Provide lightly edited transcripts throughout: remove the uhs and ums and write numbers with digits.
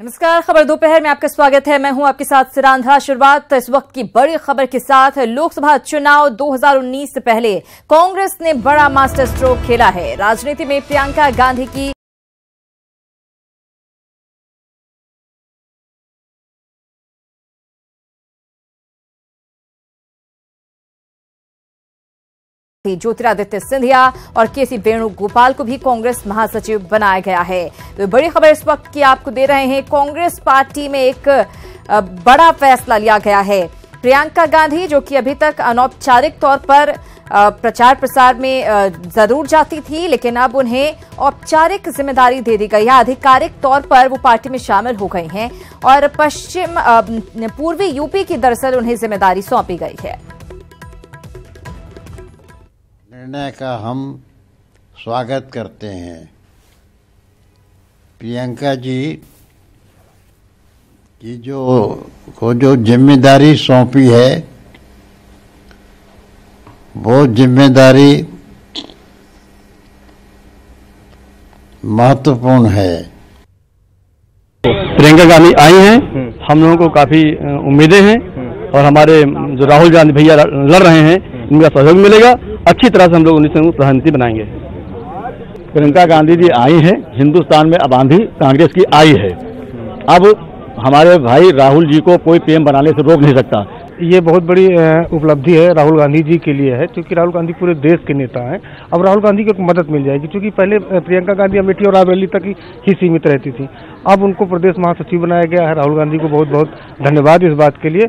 नमस्कार, खबर दोपहर में आपका स्वागत है। मैं हूं आपके साथ सिरांधा। शुरुआत इस वक्त की बड़ी खबर के साथ। लोकसभा चुनाव 2019 से पहले कांग्रेस ने बड़ा मास्टर स्ट्रोक खेला है। राजनीति में प्रियंका गांधी की ज्योतिरादित्य सिंधिया और केसी वेणुगोपाल को भी कांग्रेस महासचिव बनाया गया है। तो बड़ी खबर इस वक्त की आपको दे रहे हैं। कांग्रेस पार्टी में एक बड़ा फैसला लिया गया है। प्रियंका गांधी, जो कि अभी तक अनौपचारिक तौर पर प्रचार प्रसार में जरूर जाती थी, लेकिन अब उन्हें औपचारिक जिम्मेदारी दे दी गई है। आधिकारिक तौर पर वो पार्टी में शामिल हो गई हैं और पूर्वी यूपी की दरअसल उन्हें जिम्मेदारी सौंपी गई है। निर्णय का हम स्वागत करते हैं। प्रियंका जी की जो जिम्मेदारी सौंपी है, वो जिम्मेदारी महत्वपूर्ण है। प्रियंका गांधी आई हैं, हम लोगों को काफी उम्मीदें हैं और हमारे जो राहुल गांधी भैया लड़ रहे हैं, इनका सहयोग मिलेगा। अच्छी तरह से हम लोग उन्हें प्रधानमंत्री बनाएंगे। प्रियंका गांधी जी आई हैं, हिंदुस्तान में अब आंधी कांग्रेस की आई है। अब हमारे भाई राहुल जी को कोई पीएम बनाने से रोक नहीं सकता। ये बहुत बड़ी उपलब्धि है राहुल गांधी जी के लिए है, क्योंकि राहुल गांधी पूरे देश के नेता हैं। अब राहुल गांधी को मदद मिल जाएगी, क्योंकि पहले प्रियंका गांधी अमेठी और रायबरेली तक ही सीमित रहती थी। अब उनको प्रदेश महासचिव बनाया गया है। राहुल गांधी को बहुत बहुत धन्यवाद इस बात के लिए।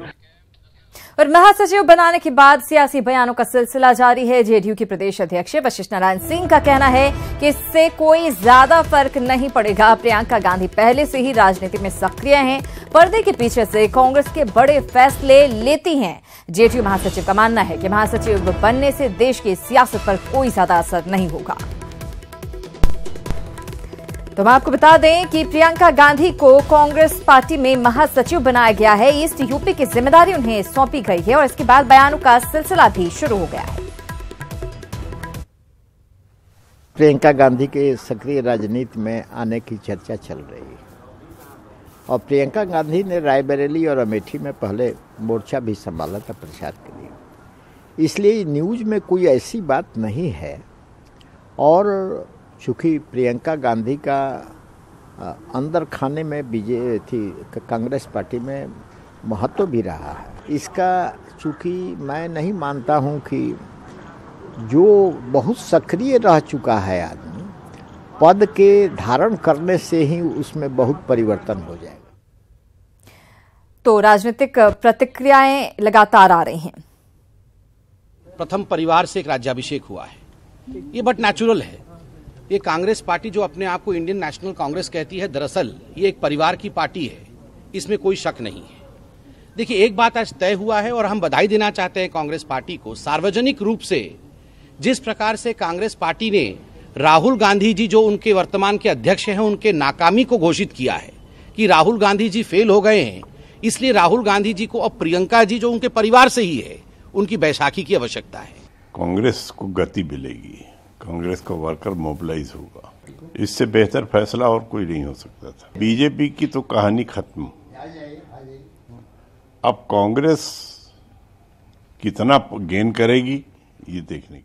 और महासचिव बनाने के बाद सियासी बयानों का सिलसिला जारी है। जेडीयू के प्रदेश अध्यक्ष वशिष्ठ नारायण सिंह का कहना है कि इससे कोई ज्यादा फर्क नहीं पड़ेगा। प्रियंका गांधी पहले से ही राजनीति में सक्रिय हैं, पर्दे के पीछे से कांग्रेस के बड़े फैसले लेती हैं। जेडीयू महासचिव का मानना है कि महासचिव बनने से देश की सियासत पर कोई ज्यादा असर नहीं होगा। तो हम आपको बता दें कि प्रियंका गांधी को कांग्रेस पार्टी में महासचिव बनाया गया है। ईस्ट यूपी की जिम्मेदारी उन्हें सौंपी गई है और इसके बाद बयानों का सिलसिला भी शुरू हो गया है। प्रियंका गांधी के सक्रिय राजनीति में आने की चर्चा चल रही है और प्रियंका गांधी ने रायबरेली और अमेठी में पहले मोर्चा भी संभाला था प्रचार के लिए, इसलिए न्यूज में कोई ऐसी बात नहीं है। और चूँकि प्रियंका गांधी का अंदर खाने में कांग्रेस पार्टी में महत्व भी रहा है, इसका चूँकि मैं नहीं मानता हूं कि जो बहुत सक्रिय रह चुका है आदमी, पद के धारण करने से ही उसमें बहुत परिवर्तन हो जाएगा। तो राजनीतिक प्रतिक्रियाएं लगातार आ रही हैं। प्रथम परिवार से एक राज्याभिषेक हुआ है, ये बट नेचुरल है। ये कांग्रेस पार्टी जो अपने आप को इंडियन नेशनल कांग्रेस कहती है, दरअसल ये एक परिवार की पार्टी है, इसमें कोई शक नहीं है। देखिए, एक बात आज तय हुआ है और हम बधाई देना चाहते हैं कांग्रेस पार्टी को। सार्वजनिक रूप से जिस प्रकार से कांग्रेस पार्टी ने राहुल गांधी जी, जो उनके वर्तमान के अध्यक्ष हैं, उनके नाकामी को घोषित किया है कि राहुल गांधी जी फेल हो गए हैं, इसलिए राहुल गांधी जी को अब प्रियंका जी, जो उनके परिवार से ही है, उनकी बैसाखी की आवश्यकता है। कांग्रेस को गति मिलेगी, कांग्रेस का वर्कर मोबिलाइज होगा। इससे बेहतर फैसला और कोई नहीं हो सकता था। बीजेपी की तो कहानी खत्म। अब कांग्रेस कितना गेन करेगी ये देखने की।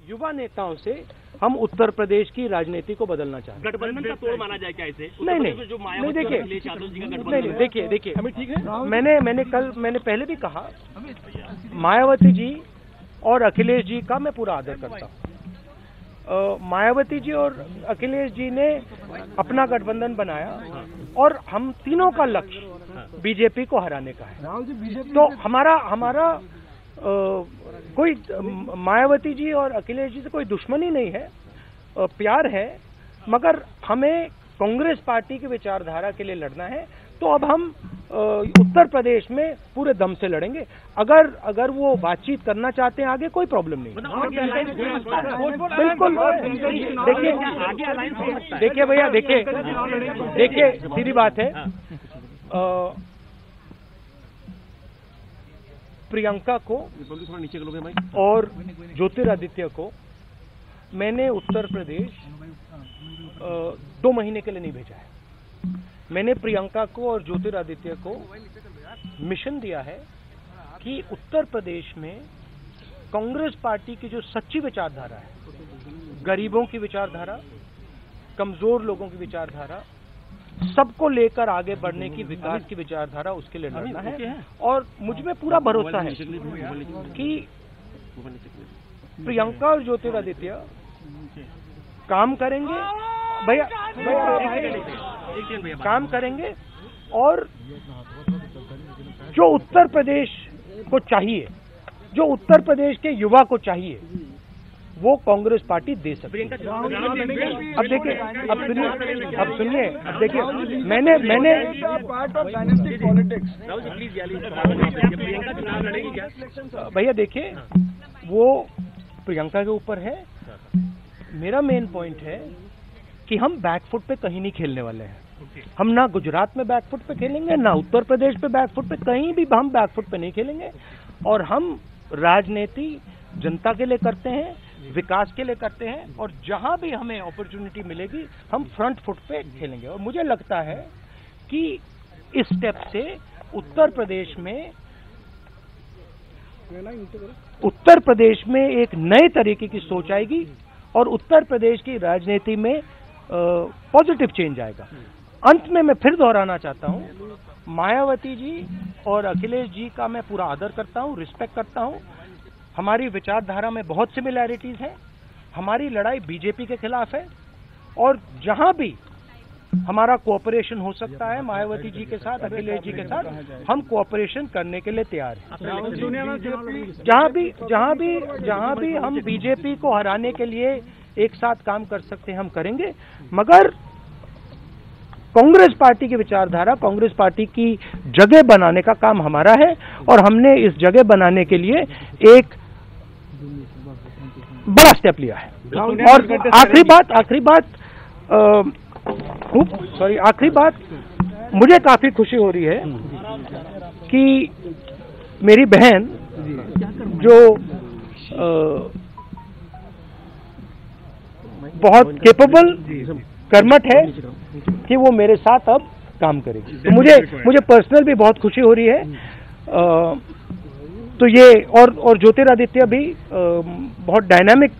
युवा नेताओं से हम उत्तर प्रदेश की राजनीति को बदलना चाहते हैं। गठबंधन का तोड़ माना जाए क्या इसे? नहीं, देखिए, मैंने पहले भी कहा, मायावती जी और अखिलेश जी का मैं पूरा आदर करता हूँ। मायावती जी और अखिलेश जी ने अपना गठबंधन बनाया और हम तीनों का लक्ष्य बीजेपी को हराने का है। तो हमारा कोई मायावती जी और अखिलेश जी से कोई दुश्मनी नहीं है, प्यार है, मगर हमें कांग्रेस पार्टी की विचारधारा के लिए लड़ना है। तो अब हम उत्तर प्रदेश में पूरे दम से लड़ेंगे। अगर वो बातचीत करना चाहते हैं आगे, कोई प्रॉब्लम नहीं। बिल्कुल। देखिए भैया, देखिए सीधी बात है। प्रियंका को और ज्योतिरादित्य को मैंने उत्तर प्रदेश 2 महीने के लिए नहीं भेजा है। मैंने प्रियंका को और ज्योतिरादित्य को मिशन दिया है कि उत्तर प्रदेश में कांग्रेस पार्टी की जो सच्ची विचारधारा है, गरीबों की विचारधारा, कमजोर लोगों की विचारधारा, सबको लेकर आगे बढ़ने की विकास की विचारधारा, उसके लिए लड़ना है। और मुझ में पूरा भरोसा है कि प्रियंका और ज्योतिरादित्य काम करेंगे, भैया काम करेंगे, और जो उत्तर प्रदेश को चाहिए, जो उत्तर प्रदेश के युवा को चाहिए, वो कांग्रेस पार्टी दे सकती है। अब देखिए, अब सुनिए, अब देखिए, मैंने भैया देखिए, वो प्रियंका के ऊपर है। मेरा मेन पॉइंट है कि हम बैकफुट पे कहीं नहीं खेलने वाले हैं। हम ना गुजरात में बैकफुट पे खेलेंगे, ना उत्तर प्रदेश पे बैकफुट पे, कहीं भी हम बैकफुट पे नहीं खेलेंगे। और हम राजनीति जनता के लिए करते हैं, विकास के लिए करते हैं, और जहां भी हमें अपॉर्चुनिटी मिलेगी हम फ्रंट फुट पे खेलेंगे। और मुझे लगता है कि इस स्टेप से उत्तर प्रदेश में एक नए तरीके की सोच आएगी और उत्तर प्रदेश की राजनीति में पॉजिटिव चेंज आएगा। अंत में मैं फिर दोहराना चाहता हूं, मायावती जी और अखिलेश जी का मैं पूरा आदर करता हूं, रिस्पेक्ट करता हूं। हमारी विचारधारा में बहुत सिमिलैरिटीज है। हमारी लड़ाई बीजेपी के खिलाफ है, और जहां भी हमारा कोऑपरेशन हो सकता है मायावती जी के साथ, अखिलेश जी के साथ, हम कोऑपरेशन करने के लिए तैयार हैं। जहां भी हम बीजेपी को हराने के लिए एक साथ काम कर सकते हैं हम करेंगे, मगर कांग्रेस पार्टी की विचारधारा, कांग्रेस पार्टी की जगह बनाने का काम हमारा है, और हमने इस जगह बनाने के लिए एक बड़ा स्टेप लिया है। और आखिरी बात, मुझे काफी खुशी हो रही है कि मेरी बहन जो बहुत केपेबल, कर्मठ है, कि वो मेरे साथ अब काम करेगी। तो मुझे पर्सनल भी बहुत खुशी हो रही है। तो ये और ज्योतिरादित्य भी बहुत डायनामिक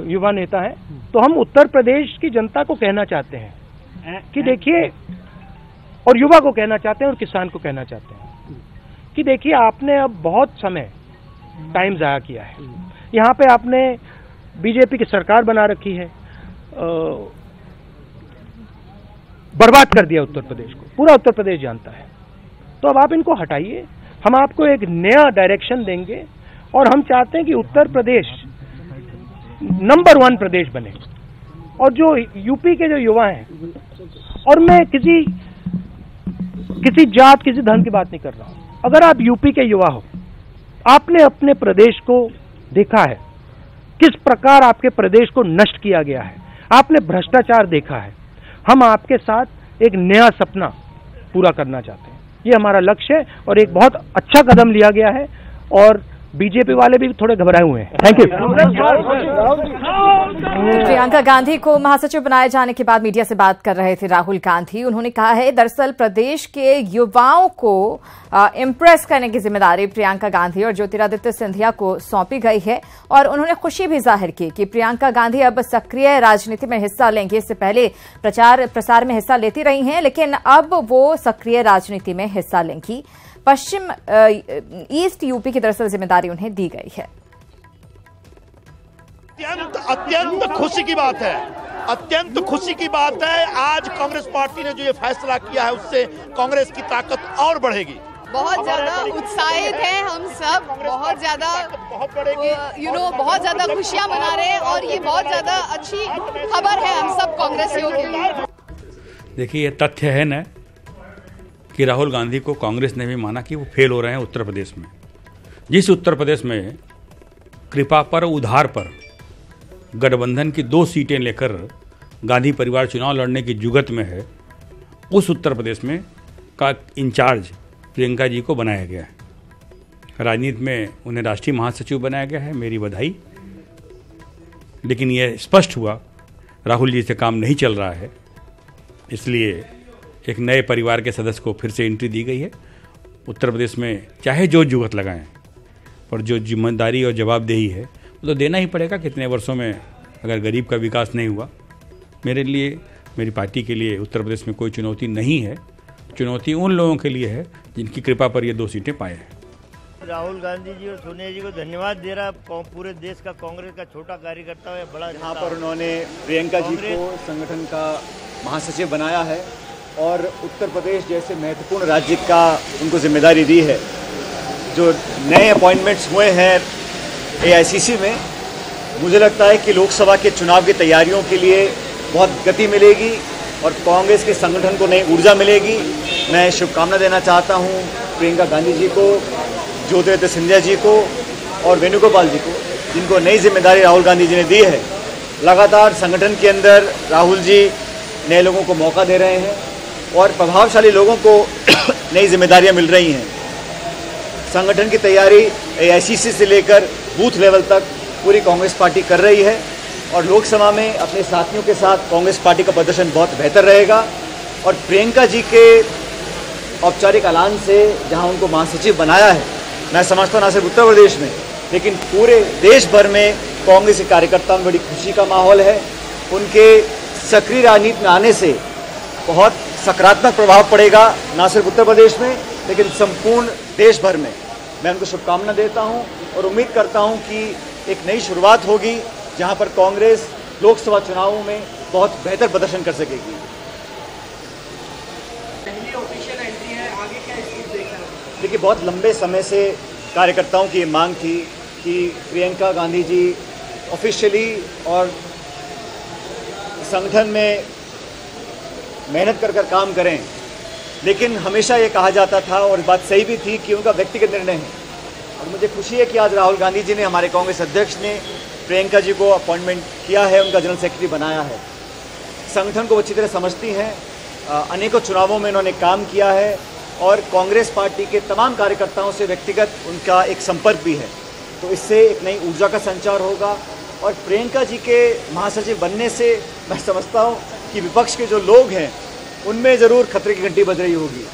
युवा नेता है। तो हम उत्तर प्रदेश की जनता को कहना चाहते हैं कि देखिए, और युवा को कहना चाहते हैं और किसान को कहना चाहते हैं कि देखिए, आपने अब बहुत समय टाइम ज़ाया किया है। यहाँ पे आपने बीजेपी की सरकार बना रखी है, बर्बाद कर दिया उत्तर प्रदेश को, पूरा उत्तर प्रदेश जानता है। तो अब आप इनको हटाइए, हम आपको एक नया डायरेक्शन देंगे, और हम चाहते हैं कि उत्तर प्रदेश नंबर 1 प्रदेश बने। और जो यूपी के जो युवा हैं, और मैं किसी जात, किसी धर्म की बात नहीं कर रहा हूं, अगर आप यूपी के युवा हो, आपने अपने प्रदेश को देखा है, किस प्रकार आपके प्रदेश को नष्ट किया गया है, आपने भ्रष्टाचार देखा है, हम आपके साथ एक नया सपना पूरा करना चाहते हैं। ये हमारा लक्ष्य है, और एक बहुत अच्छा कदम लिया गया है, और बीजेपी वाले भी थोड़े घबराए हुए हैं। Thank you. प्रियंका गांधी को महासचिव बनाए जाने के बाद मीडिया से बात कर रहे थे राहुल गांधी। उन्होंने कहा है, दरअसल प्रदेश के युवाओं को इम्प्रेस करने की जिम्मेदारी प्रियंका गांधी और ज्योतिरादित्य सिंधिया को सौंपी गई है, और उन्होंने खुशी भी जाहिर की कि प्रियंका गांधी अब सक्रिय राजनीति में हिस्सा लेंगे। इससे पहले प्रचार प्रसार में हिस्सा लेती रही हैं, लेकिन अब वो सक्रिय राजनीति में हिस्सा लेंगी। पश्चिम ईस्ट यूपी की दरअसल जिम्मेदारी उन्हें दी गई है। अत्यंत खुशी की बात है, अत्यंत खुशी की बात है। आज कांग्रेस पार्टी ने जो ये फैसला किया है, उससे कांग्रेस की ताकत और बढ़ेगी। बहुत ज्यादा उत्साहित हैं हम सब, बहुत ज्यादा बहुत ज्यादा खुशियां मना रहे हैं, और ये बहुत ज्यादा अच्छी खबर है हम सब कांग्रेसियों के लिए। देखिए, ये तथ्य है न कि राहुल गांधी को कांग्रेस ने भी माना कि वो फेल हो रहे हैं उत्तर प्रदेश में। जिस उत्तर प्रदेश में कृपा पर, उधार पर गठबंधन की 2 सीटें लेकर गांधी परिवार चुनाव लड़ने की जुगत में है, उस उत्तर प्रदेश में का इंचार्ज प्रियंका जी को बनाया गया है। राजनीति में उन्हें राष्ट्रीय महासचिव बनाया गया है, मेरी बधाई। लेकिन यह स्पष्ट हुआ राहुल जी से काम नहीं चल रहा है। इसलिए एक नए परिवार के सदस्य को फिर से एंट्री दी गई है। उत्तर प्रदेश में चाहे जो जुगत लगाएं, पर जो जिम्मेदारी और जवाबदेही है वो तो देना ही पड़ेगा। कितने वर्षों में अगर गरीब का विकास नहीं हुआ, मेरे लिए, मेरी पार्टी के लिए उत्तर प्रदेश में कोई चुनौती नहीं है। चुनौती उन लोगों के लिए है जिनकी कृपा पर ये 2 सीटें पाए हैं। राहुल गांधी जी और सोनिया जी को धन्यवाद दे रहा है। पूरे देश का कांग्रेस का छोटा कार्यकर्ता है, बड़ा यहाँ पर उन्होंने प्रियंका जी को संगठन का महासचिव बनाया है और उत्तर प्रदेश जैसे महत्वपूर्ण राज्य का उनको जिम्मेदारी दी है। जो नए अपॉइंटमेंट्स हुए हैं AICC में, मुझे लगता है कि लोकसभा के चुनाव की तैयारियों के लिए बहुत गति मिलेगी और कांग्रेस के संगठन को नई ऊर्जा मिलेगी। मैं शुभकामना देना चाहता हूँ प्रियंका गांधी जी को, ज्योतिरादित्य सिंधिया जी को और वेणुगोपाल जी को, जिनको नई जिम्मेदारी राहुल गांधी जी ने दी है। लगातार संगठन के अंदर राहुल जी नए लोगों को मौका दे रहे हैं और प्रभावशाली लोगों को नई जिम्मेदारियां मिल रही हैं। संगठन की तैयारी AICC से लेकर बूथ लेवल तक पूरी कांग्रेस पार्टी कर रही है और लोकसभा में अपने साथियों के साथ कांग्रेस पार्टी का प्रदर्शन बहुत बेहतर रहेगा। और प्रियंका जी के औपचारिक ऐलान से जहां उनको महासचिव बनाया है, मैं समझता हूँ न सिर्फ उत्तर प्रदेश में लेकिन पूरे देश भर में कांग्रेस के कार्यकर्ताओं में बड़ी खुशी का माहौल है। उनके सक्रिय राजनीति में आने से बहुत सकारात्मक प्रभाव पड़ेगा, न सिर्फ उत्तर प्रदेश में लेकिन संपूर्ण देश भर में। मैं उनको शुभकामना देता हूं और उम्मीद करता हूं कि एक नई शुरुआत होगी जहां पर कांग्रेस लोकसभा चुनावों में बहुत बेहतर प्रदर्शन कर सकेगी। पहली ऑफिशियल एंट्री है, आगे क्या स्थिति देख रहे हैं? देखिए, बहुत लंबे समय से कार्यकर्ताओं की मांग थी कि प्रियंका गांधी जी ऑफिशियली और संगठन में मेहनत कर काम करें, लेकिन हमेशा ये कहा जाता था और बात सही भी थी कि उनका व्यक्तिगत निर्णय है। और मुझे खुशी है कि आज राहुल गांधी जी ने, हमारे कांग्रेस अध्यक्ष ने प्रियंका जी को अपॉइंटमेंट किया है, उनका जनरल सेक्रेटरी बनाया है। संगठन को अच्छी तरह समझती हैं, अनेकों चुनावों में उन्होंने काम किया है और कांग्रेस पार्टी के तमाम कार्यकर्ताओं से व्यक्तिगत उनका एक संपर्क भी है। तो इससे एक नई ऊर्जा का संचार होगा और प्रियंका जी के महासचिव बनने से मैं समझता हूँ कि विपक्ष के जो लोग हैं उनमें ज़रूर खतरे की घंटी बज रही होगी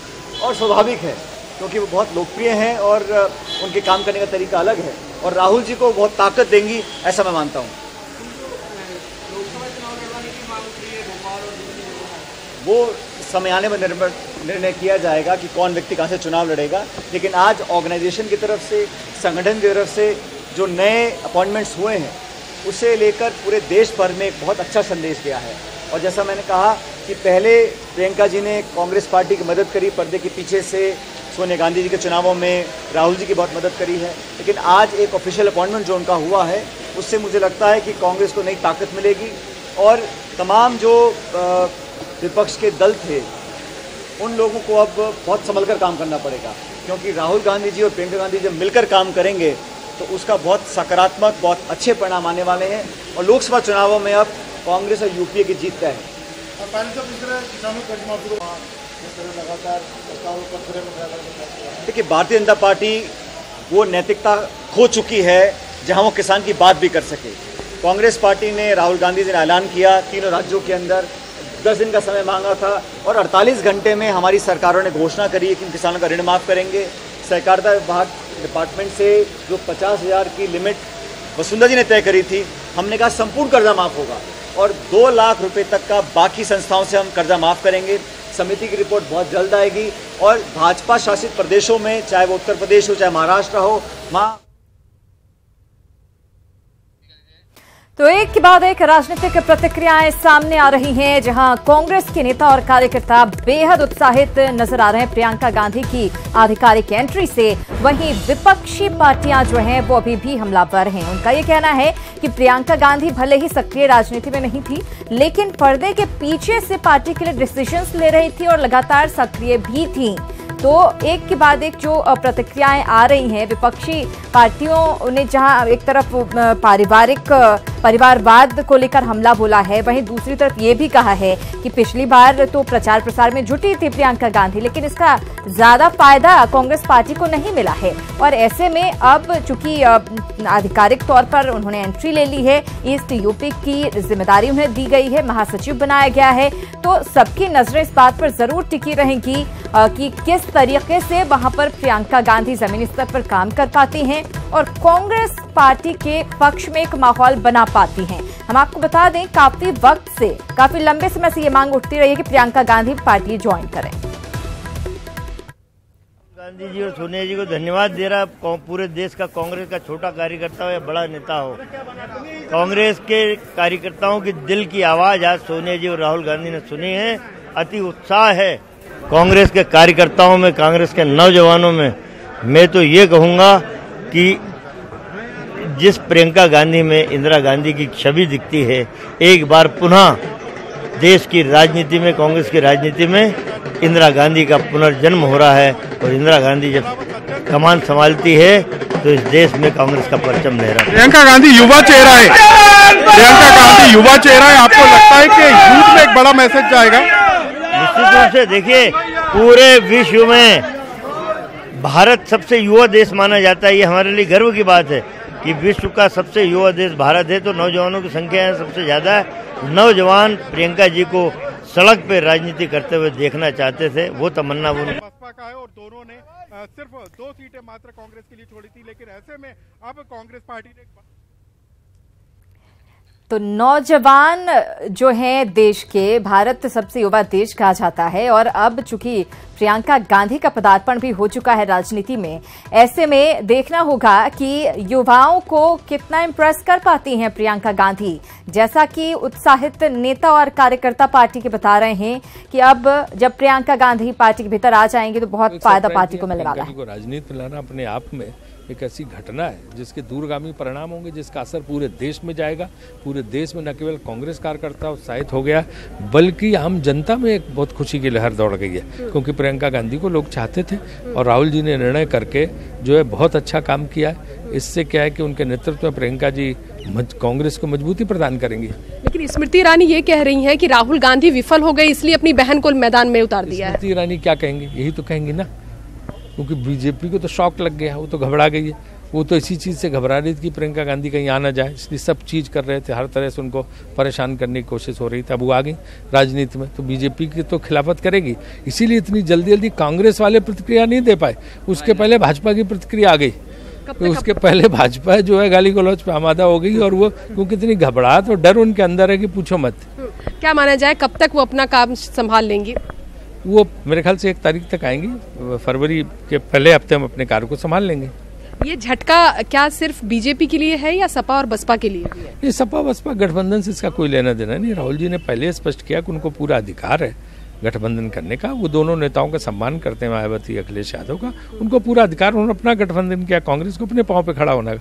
और स्वाभाविक है, क्योंकि वो बहुत लोकप्रिय हैं और उनके काम करने का तरीका अलग है और राहुल जी को बहुत ताकत देंगी, ऐसा मैं मानता हूँ। वो समय आने में निर्णय किया जाएगा कि कौन व्यक्ति कहाँ से चुनाव लड़ेगा, लेकिन आज ऑर्गेनाइजेशन की तरफ से, संगठन की तरफ से जो नए अपॉइंटमेंट्स हुए हैं उसे लेकर पूरे देश भर में एक बहुत अच्छा संदेश गया है। और जैसा मैंने कहा कि पहले प्रियंका जी ने कांग्रेस पार्टी की मदद करी, पर्दे के पीछे से सोनिया गांधी जी के चुनावों में राहुल जी की बहुत मदद करी है, लेकिन आज एक ऑफिशियल अपॉइंटमेंट जो उनका हुआ है उससे मुझे लगता है कि कांग्रेस को नई ताकत मिलेगी और तमाम जो विपक्ष के दल थे उन लोगों को अब बहुत संभल कर काम करना पड़ेगा, क्योंकि राहुल गांधी जी और प्रियंका गांधी जब मिलकर काम करेंगे तो उसका बहुत सकारात्मक, बहुत अच्छे परिणाम आने वाले हैं और लोकसभा चुनावों में अब कांग्रेस और यूपीए की जीत तय है। देखिए, भारतीय जनता पार्टी वो नैतिकता खो चुकी है जहां वो किसान की बात भी कर सके। कांग्रेस पार्टी ने, राहुल गांधी जी ने ऐलान किया, तीनों राज्यों के अंदर 10 दिन का समय मांगा था और 48 घंटे में हमारी सरकारों ने घोषणा करी कि किसानों का ऋण माफ़ करेंगे। सहकारिता विभाग डिपार्टमेंट से जो 50,000 की लिमिट वसुंधरा जी ने तय करी थी, हमने कहा संपूर्ण कर्जा माफ़ होगा और 2 लाख रुपए तक का बाकी संस्थाओं से हम कर्जा माफ़ करेंगे। समिति की रिपोर्ट बहुत जल्द आएगी और भाजपा शासित प्रदेशों में, चाहे वो उत्तर प्रदेश हो चाहे महाराष्ट्र हो, वहाँ तो एक के बाद एक राजनीतिक प्रतिक्रियाएं सामने आ रही हैं, जहां कांग्रेस के नेता और कार्यकर्ता बेहद उत्साहित नजर आ रहे हैं प्रियंका गांधी की आधिकारिक एंट्री से। वहीं विपक्षी पार्टियां जो हैं वो अभी भी हमलावर हैं। उनका ये कहना है कि प्रियंका गांधी भले ही सक्रिय राजनीति में नहीं थी, लेकिन पर्दे के पीछे से पार्टी के लिए डिसीजंस ले रही थी और लगातार सक्रिय भी थी। तो एक के बाद एक जो प्रतिक्रियाएं आ रही हैं विपक्षी पार्टियों ने, जहां एक तरफ पारिवारिक परिवारवाद को लेकर हमला बोला है। वहीं दूसरी तरफ ये भी कहा है कि पिछली बार तो प्रचार प्रसार में जुटी थी प्रियंका गांधी, लेकिन इसका ज्यादा फायदा कांग्रेस पार्टी को नहीं मिला है और ऐसे में अब चूंकि आधिकारिक तौर पर उन्होंने एंट्री ले ली है, ईस्ट यूपी की जिम्मेदारी उन्हें दी गई है, महासचिव बनाया गया है, तो सबकी नजरें इस बात पर जरूर टिकी रहेंगी कि किस तरीके से वहां पर प्रियंका गांधी जमीनी स्तर पर काम कर पाती हैं और कांग्रेस पार्टी के पक्ष में एक माहौल बना पाती हैं। हम आपको बता दें, काफी वक्त से, काफी लंबे समय से ये मांग उठती रही है कि प्रियंका गांधी पार्टी ज्वाइन करें। गांधी जी और सोनिया जी को धन्यवाद दे रहा, पूरे देश का कांग्रेस का छोटा कार्यकर्ता हो या बड़ा नेता हो, कांग्रेस के कार्यकर्ताओं की दिल की आवाज आज सोनिया जी और राहुल गांधी ने सुनी है। अति उत्साह है कांग्रेस के कार्यकर्ताओं में, कांग्रेस के नौजवानों में। मैं तो ये कहूंगा कि जिस प्रियंका गांधी में इंदिरा गांधी की छवि दिखती है, एक बार पुनः देश की राजनीति में, कांग्रेस की राजनीति में इंदिरा गांधी का पुनर्जन्म हो रहा है और इंदिरा गांधी जब कमान संभालती है तो इस देश में कांग्रेस का परचम लहरा। प्रियंका गांधी युवा चेहरा है, प्रियंका गांधी युवा चेहरा है। आपको लगता है कि यूथ में एक बड़ा मैसेज जाएगा? निश्चित रूप से। देखिए, पूरे विश्व में भारत सबसे युवा देश माना जाता है। ये हमारे लिए गर्व की बात है कि विश्व का सबसे युवा देश भारत है, तो नौजवानों की संख्या सबसे ज्यादा है। नौजवान प्रियंका जी को सड़क पे राजनीति करते हुए देखना चाहते थे, वो तमन्ना वो बसपा का है और दोनों ने सिर्फ 2 सीटें मात्र कांग्रेस के लिए छोड़ी थी, लेकिन ऐसे में अब कांग्रेस पार्टी ने तो नौजवान जो हैं देश के, भारत सबसे युवा देश कहा जाता है और अब चूंकि प्रियंका गांधी का पदार्पण भी हो चुका है राजनीति में, ऐसे में देखना होगा कि युवाओं को कितना इम्प्रेस कर पाती हैं प्रियंका गांधी। जैसा कि उत्साहित नेता और कार्यकर्ता पार्टी के बता रहे हैं कि अब जब प्रियंका गांधी पार्टी के भीतर आ जाएंगी तो बहुत फायदा पार्टी को मिलने वाला है। राजनीति में लाना अपने आप में एक ऐसी घटना है जिसके दूरगामी परिणाम होंगे, जिसका असर पूरे देश में जाएगा। पूरे देश में न केवल कांग्रेस कार्यकर्ता उत्साहित हो गया, बल्कि आम जनता में एक बहुत खुशी की लहर दौड़ गई है, क्योंकि प्रियंका गांधी को लोग चाहते थे और राहुल जी ने निर्णय करके जो है बहुत अच्छा काम किया है। इससे क्या है कि उनके नेतृत्व में प्रियंका जी कांग्रेस को मजबूती प्रदान करेंगी। लेकिन स्मृति ईरानी ये कह रही हैं कि राहुल गांधी विफल हो गए, इसलिए अपनी बहन को मैदान में उतार दिया है। स्मृति ईरानी क्या कहेंगे? यही तो कहेंगी ना, क्योंकि बीजेपी को तो शॉक लग गया, वो तो घबरा गई है। वो तो इसी चीज़ से घबरा रही थी कि प्रियंका गांधी कहीं आ ना जाए, इसलिए सब चीज़ कर रहे थे, हर तरह से उनको परेशान करने की कोशिश हो रही थी। अब वो आ गई राजनीति में तो बीजेपी की तो खिलाफत करेगी, इसीलिए इतनी जल्दी जल्दी कांग्रेस वाले प्रतिक्रिया नहीं दे पाए। उसके पहले भाजपा की प्रतिक्रिया आ गई, तो उसके पहले भाजपा जो है गाली गलौज पे आमादा हो गई और वो क्योंकि इतनी घबराहट और डर उनके अंदर है कि पूछो मत। क्या माना जाए, कब तक वो अपना काम संभाल लेंगी? वो मेरे ख्याल से 1 तारीख तक आएंगी, फरवरी के पहले हफ्ते हम अपने कार्य को संभाल लेंगे। ये झटका क्या सिर्फ बीजेपी के लिए है या सपा और बसपा के लिए? ये सपा बसपा गठबंधन से इसका कोई लेना देना नहीं। राहुल जी ने पहले स्पष्ट किया कि उनको पूरा अधिकार है गठबंधन करने का। वो दोनों नेताओं का सम्मान करते हैं, मायावती अखिलेश यादव का, उनको पूरा अधिकार, उन्होंने अपना गठबंधन किया, कांग्रेस को अपने पांव पे खड़ा होना।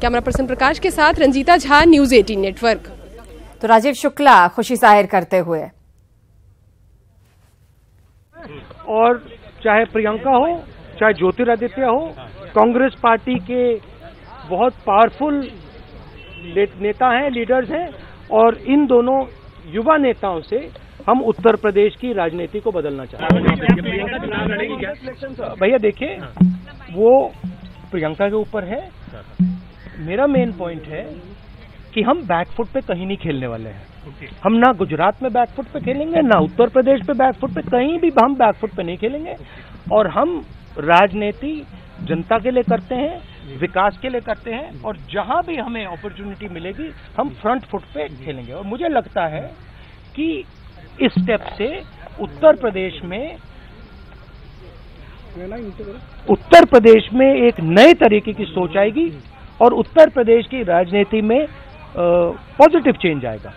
कैमरा पर्सन प्रकाश के साथ रंजीता झा, न्यूज 18 नेटवर्क। तो राजीव शुक्ला खुशी जाहिर करते हुए, और चाहे प्रियंका हो चाहे ज्योतिरादित्य हो, कांग्रेस पार्टी के बहुत पावरफुल नेता हैं, लीडर्स हैं, और इन दोनों युवा नेताओं से हम उत्तर प्रदेश की राजनीति को बदलना चाहते हैं। भैया देखिए, वो प्रियंका के ऊपर है। मेरा मेन पॉइंट है कि हम बैकफुट पे कहीं नहीं खेलने वाले हैं। हम ना गुजरात में बैकफुट पे खेलेंगे, ना उत्तर प्रदेश पे बैकफुट पे, कहीं भी हम बैकफुट पे नहीं खेलेंगे। और हम राजनीति जनता के लिए करते हैं, विकास के लिए करते हैं, और जहां भी हमें अपॉर्चुनिटी मिलेगी हम फ्रंट फुट पे खेलेंगे। और मुझे लगता है कि इस स्टेप से उत्तर प्रदेश में एक नए तरीके की सोच आएगी और उत्तर प्रदेश की राजनीति में पॉजिटिव चेंज आएगा।